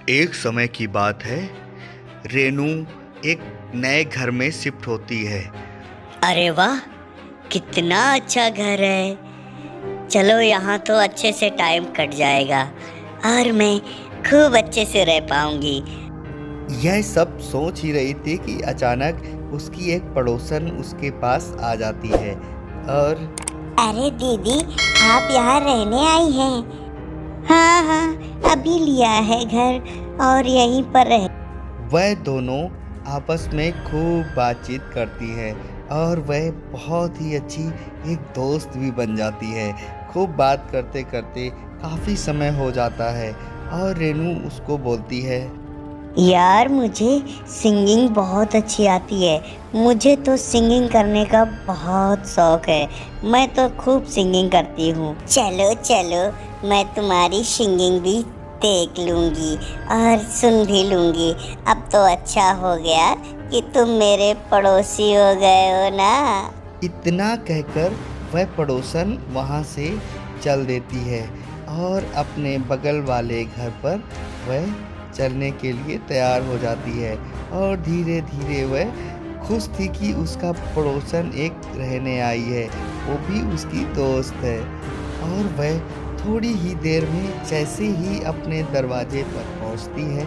एक समय की बात है। रेनू एक नए घर में शिफ्ट होती है। अरे वाह, कितना अच्छा घर है। चलो यहाँ तो अच्छे से टाइम कट जाएगा और मैं खूब अच्छे से रह पाऊंगी। यह सब सोच ही रही थी कि अचानक उसकी एक पड़ोसन उसके पास आ जाती है और अरे दीदी, आप यहाँ रहने आई हैं? हाँ हाँ, अभी लिया है घर और यहीं पर रह। वह दोनों आपस में खूब बातचीत करती है और वह बहुत ही अच्छी एक दोस्त भी बन जाती है। खूब बात करते करते काफ़ी समय हो जाता है और रेनू उसको बोलती है, यार मुझे सिंगिंग बहुत अच्छी आती है। मुझे तो सिंगिंग करने का बहुत शौक है। मैं तो खूब सिंगिंग करती हूँ। चलो चलो, मैं तुम्हारी सिंगिंग भी देख लूँगी और सुन भी लूँगी। अब तो अच्छा हो गया कि तुम मेरे पड़ोसी हो गए हो ना। इतना कहकर वह पड़ोसन वहाँ से चल देती है और अपने बगल वाले घर पर वह चलने के लिए तैयार हो जाती है। और धीरे धीरे वह खुश थी कि उसका पड़ोसन एक रहने आई है, वो भी उसकी दोस्त है। और वह थोड़ी ही देर में जैसे ही अपने दरवाजे पर पहुंचती है,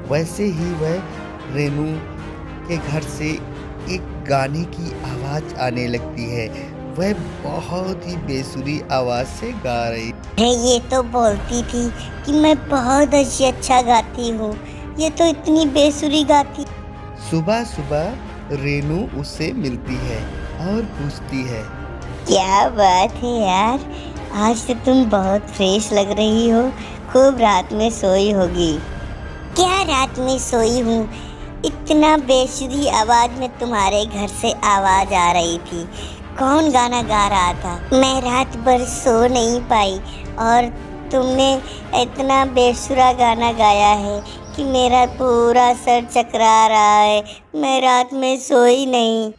वैसे ही वह रेनू के घर से एक गाने की आवाज़ आने लगती है। वह बहुत ही बेसुरी आवाज़ से गा रही। अरे ये तो बोलती थी कि मैं बहुत अच्छा गाती हूँ, ये तो इतनी बेसुरी गाती। सुबह सुबह रेनू उससे मिलती है और पूछती है, क्या बात है यार, आज तो तुम बहुत फ्रेश लग रही हो। खूब रात में सोई होगी। क्या रात में सोई हूँ, इतना बेसुरी आवाज में तुम्हारे घर से आवाज आ रही थी। कौन गाना गा रहा था? मैं रात भर सो नहीं पाई और तुमने इतना बेसुरा गाना गाया है कि मेरा पूरा सर चकरा रहा है। मैं रात में सोई नहीं।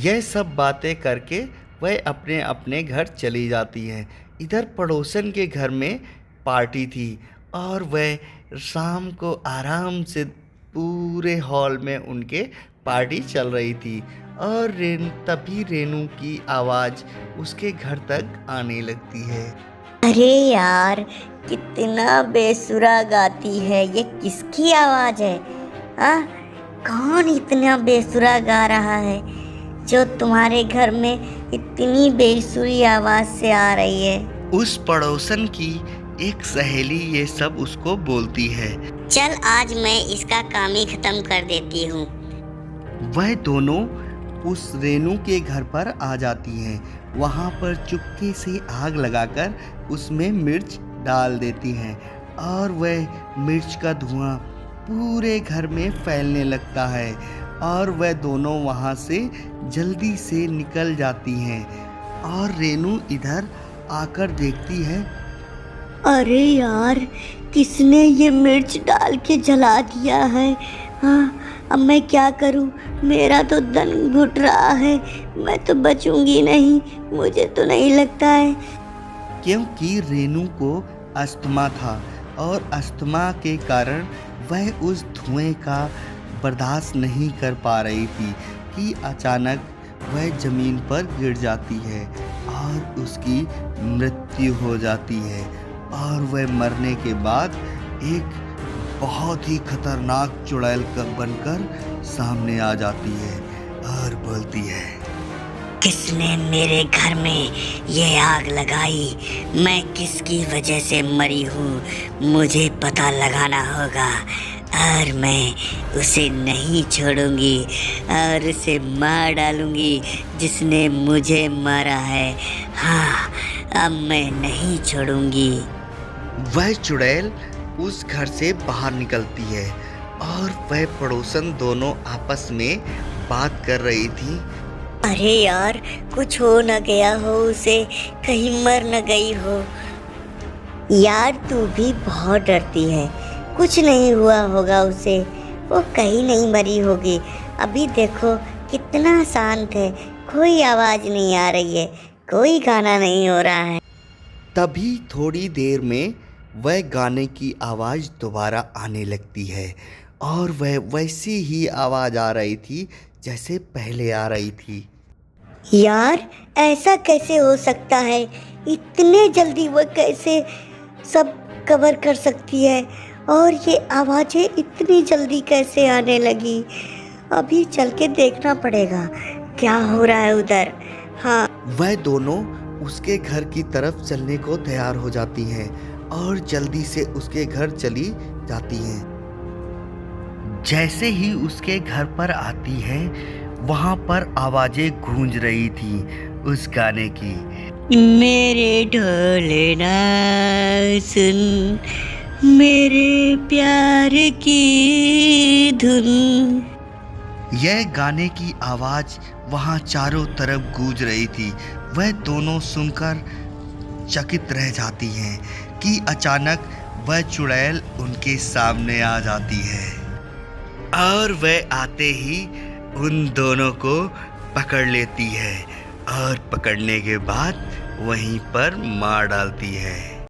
यह सब बातें करके वह अपने अपने घर चली जाती है। इधर पड़ोसन के घर में पार्टी थी और वह शाम को आराम से पूरे हॉल में उनके पार्टी चल रही थी। और तभी रेनू की आवाज़ उसके घर तक आने लगती है। अरे यार, कितना बेसुरा गाती है। ये किसकी आवाज है? हाँ, कौन इतना बेसुरा गा रहा है जो तुम्हारे घर में इतनी बेसुरी आवाज से आ रही है? उस पड़ोसन की एक सहेली ये सब उसको बोलती है। चल आज मैं इसका काम ही खत्म कर देती हूँ। वह दोनों उस रेनू के घर पर आ जाती हैं। वहाँ पर चुपके से आग लगाकर उसमें मिर्च डाल देती हैं और वह मिर्च का धुआं पूरे घर में फैलने लगता है और वह दोनों वहाँ से जल्दी से निकल जाती हैं। और रेनू इधर आकर देखती है, अरे यार, किसने ये मिर्च डाल के जला दिया है? हाँ, अब मैं क्या करूँ? मेरा तो दम घुट रहा है। मैं तो बचूंगी नहीं, मुझे तो नहीं लगता है। क्योंकि रेनू को अस्थमा था और अस्थमा के कारण वह उस धुएं का बर्दाश्त नहीं कर पा रही थी कि अचानक वह ज़मीन पर गिर जाती है और उसकी मृत्यु हो जाती है। और वह मरने के बाद एक बहुत ही खतरनाक चुड़ैल बनकर सामने आ जाती है और बोलती है, किसने मेरे घर में ये आग लगाई? मैं किसकी वजह से मरी हूँ? मुझे पता लगाना होगा और मैं उसे नहीं छोड़ूंगी और उसे मार डालूंगी जिसने मुझे मारा है। हाँ, अब मैं नहीं छोड़ूंगी। वह चुड़ैल उस घर से बाहर निकलती है और वह पड़ोसन दोनों आपस में बात कर रही थी। अरे यार, कुछ हो न गया हो उसे, कहीं मर न गई हो। यार तू भी बहुत डरती है। कुछ नहीं हुआ होगा उसे, वो कहीं नहीं मरी होगी। अभी देखो कितना शांत है, कोई आवाज नहीं आ रही है, कोई गाना नहीं हो रहा है। तभी थोड़ी देर में वह गाने की आवाज़ दोबारा आने लगती है और वह वैसी ही आवाज़ आ रही थी जैसे पहले आ रही थी। यार ऐसा कैसे हो सकता है? इतने जल्दी वो कैसे सब कवर कर सकती है? और ये आवाज़ें इतनी जल्दी कैसे आने लगी? अभी चल के देखना पड़ेगा क्या हो रहा है उधर। हाँ, वह दोनों उसके घर की तरफ चलने को तैयार हो जाती हैं और जल्दी से उसके घर चली जाती हैं। जैसे ही उसके घर पर आती है, वहाँ पर आवाज़ें गूंज रही थी उस गाने की। मेरे ढोले ना सुन, मेरे प्यार की धुन। यह गाने की आवाज़ वहाँ चारों तरफ गूंज रही थी। वह दोनों सुनकर चकित रह जाती हैं कि अचानक वह चुड़ैल उनके सामने आ जाती है और वह आते ही उन दोनों को पकड़ लेती है और पकड़ने के बाद वहीं पर मार डालती है।